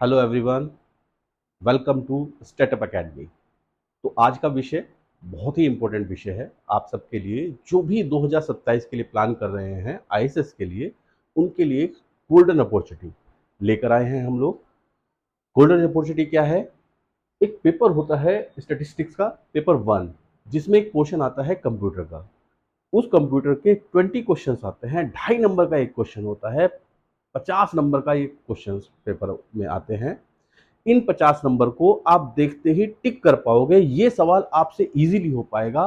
Hello everyone, welcome to startup academy. तो आज का विषय बहुत ही इम्पोर्टेंट विषय है आप सबके लिए, जो भी 2027 के लिए प्लान कर रहे हैं आईएएस के लिए, उनके लिए एक गोल्डन अपॉर्चुनिटी लेकर आए हैं हम लोग। गोल्डन अपॉर्चुनिटी क्या है? एक पेपर होता है स्टैटिस्टिक्स का, पेपर 1, जिसमें एक क्वेश्चन आता है कंप्यूटर का। उस कंप्यूटर के 20 क्वेश्चंस आते हैं, 2.5 नंबर का एक क्वेश्चन होता है, 50 नंबर का एक क्वेश्चन पेपर में आते हैं। इन 50 नंबर को आप देखते ही टिक कर पाओगे, ये सवाल आपसे इजीली हो पाएगा।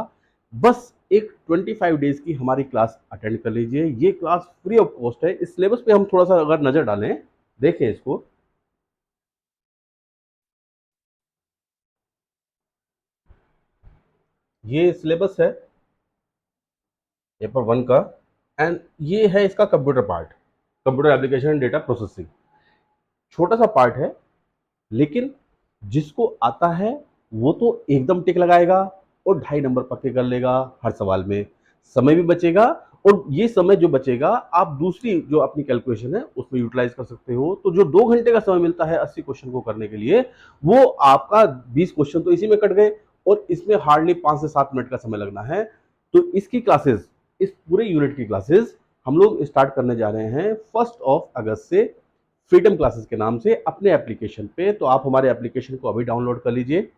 बस एक 25 डेज की हमारी क्लास अटेंड कर लीजिए। ये क्लास फ्री ऑफ कॉस्ट है। इस सिलेबस पे हम थोड़ा सा अगर नजर डालें, देखें इसको। ये सिलेबस है पेपर 1 का, एंड ये है इसका computer part, computer application and data processing. छोटा सा पार्ट है, लेकिन जिसको आता है वो तो एकदम टिक लगाएगा और 2.5 नंबर पक्के कर लेगा हर सवाल में। समय भी बचेगा, और ये समय जो बचेगा आप दूसरी जो अपनी कैलकुलेशन है उसमें यूटिलाइज कर सकते हो। तो जो 2 घंटे का समय मिलता है 80 क्वेश्चन को करने के लिए, वो आपका 20 क्वेश्चन तो इसी में कट गए, और इसमें हार्डली 5 से 7 मिनट का समय लगना है। तो इसकी क्लासेस, इस पूरे यूनिट की क्लासेस हम लोग स्टार्ट करने जा रहे हैं 1 अगस्त से, फ्रीडम क्लासेस के नाम से, अपने एप्लीकेशन पे। तो आप हमारे एप्लीकेशन को अभी डाउनलोड कर लीजिए।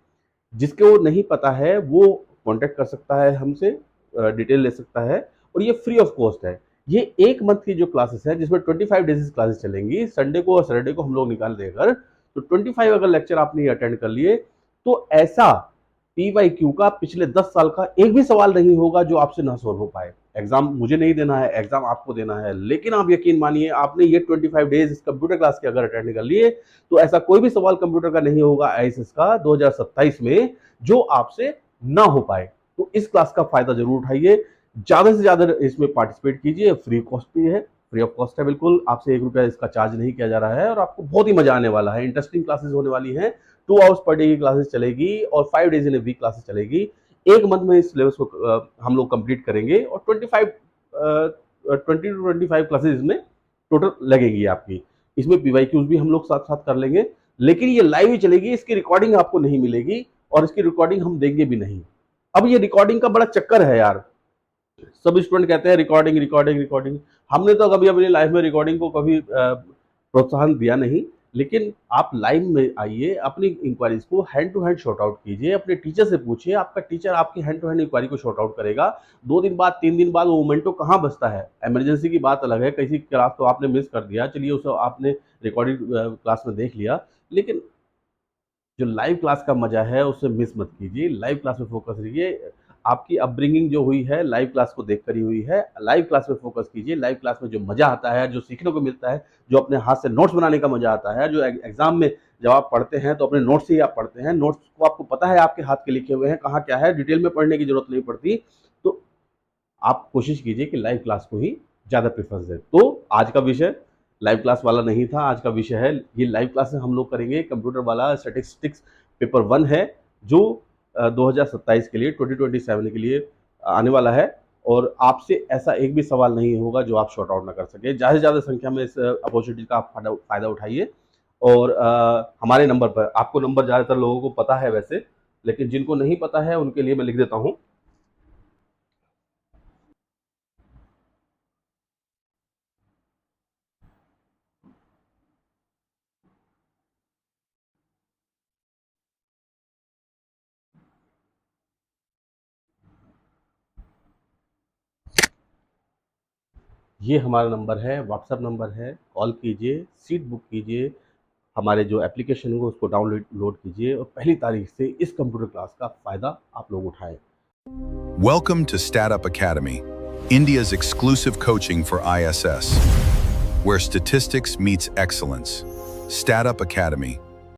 जिसको नहीं पता है वो कांटेक्ट कर सकता है हमसे, डिटेल ले सकता है, और ये फ्री ऑफ कॉस्ट है। ये 1 मंथ की जो क्लासेस है, जिसमें 25 डेज क्लासेस चलेंगी, संडे को और सैटरडे को हम लोग निकाल देकर। तो 25 अगर लेक्चर आपने अटेंड कर लिए, तो ऐसा पीवाईक्यू का पिछले 10 साल का एक भी सवाल नहीं होगा जो आपसे ना सॉल्व हो पाए। एग्जाम मुझे नहीं देना है, एग्जाम आपको देना है, लेकिन आप यकीन मानिए, आपने ये 25 डेज इस कंप्यूटर क्लास के अगर अटेंड कर लिए, तो ऐसा कोई भी सवाल कंप्यूटर का नहीं होगा आईएएस का 2027 में जो आपसे ना हो पाए। तो इस क्लास का फायदा जरूर उठाइए, ज्यादा से ज्यादा इसमें पार्टिसिपेट कीजिए। फ्री कॉस्ट भी है, फ्री ऑफ कॉस्ट है बिल्कुल, आपसे 1 रुपया इसका चार्ज नहीं किया जा रहा है, और आपको बहुत ही मजा आने वाला है। इंटरेस्टिंग क्लासेस होने वाली हैं। 2 आवर्स पर डे की क्लासेस चलेगी, और 5 days in a week classes चलेगी। 1 मंथ में इस सिलेबस को हम लोग कंप्लीट करेंगे, और 20 टू 25 क्लासेस इसमें टोटल लगेगी आपकी। इसमें पीवाईक्यूज भी हम लोग साथ साथ कर लेंगे, लेकिन ये लाइव ही चलेगी, इसकी रिकॉर्डिंग आपको नहीं मिलेगी, और इसकी रिकॉर्डिंग हम देंगे भी नहीं। अब ये रिकॉर्डिंग का बड़ा चक्कर है यार। सब स्टूडेंट कहते हैं रिकॉर्डिंग रिकॉर्डिंग रिकॉर्डिंग। हमने तो कभी अपनी लाइफ में रिकॉर्डिंग को कभी प्रोत्साहन दिया नहीं। लेकिन आप लाइव में आइए, अपनी इंक्वायरीज को hand to hand sort out कीजिए, अपने टीचर से पूछिए, आपका टीचर आपकी हैंड टू हैंड इंक्वायरी को शॉर्ट आउट करेगा। 2 दिन बाद, 3 दिन बाद वो मोमेंटो कहाँ बचता है। इमरजेंसी की बात अलग है, किसी क्लास तो आपने मिस कर दिया, चलिए उसे आपने रिकॉर्डेड क्लास में देख लिया, लेकिन जो लाइव क्लास का मजा है उसे मिस मत कीजिए। लाइव क्लास में फोकस रहिए। आपकी अपब्रिंगिंग जो हुई है लाइव क्लास को देखकर ही हुई है। लाइव क्लास में फोकस कीजिए। लाइव क्लास में जो मजा आता है, जो सीखने को मिलता है, जो अपने हाथ से नोट्स बनाने का मजा आता है, जो एग्जाम में जब आप पढ़ते हैं तो अपने नोट्स से ही आप पढ़ते हैं, नोट्स को आपको पता है आपके हाथ के लिखे हुए हैं, कहाँ क्या है, डिटेल में पढ़ने की जरूरत नहीं पड़ती। तो आप कोशिश कीजिए कि लाइव क्लास को ही ज़्यादा प्रेफरेंस दें। तो आज का विषय लाइव क्लास वाला नहीं था, आज का विषय है, ये लाइव क्लास में हम लोग करेंगे कंप्यूटर वाला स्टैटिस्टिक्स पेपर 1 है, जो 2027 के लिए, 2027 के लिए आने वाला है। और आपसे ऐसा एक भी सवाल नहीं होगा जो आप शॉर्ट आउट ना कर सके। ज़्यादा से ज़्यादा संख्या में इस अपॉर्चुनिटी का आप फ़ायदा उठाइए। और हमारे नंबर पर, आपको नंबर ज़्यादातर लोगों को पता है वैसे, लेकिन जिनको नहीं पता है उनके लिए मैं लिख देता हूँ। ये हमारा नंबर है, व्हाट्सएप नंबर है, कॉल कीजिए, सीट बुक कीजिए, हमारे जो एप्लीकेशन है उसको डाउनलोड कीजिए, और पहली तारीख से इस कंप्यूटर क्लास का फ़ायदा आप लोग उठाएं। Welcome to Startup Academy, India's exclusive coaching for ISS, where statistics meets excellence. Startup Academy,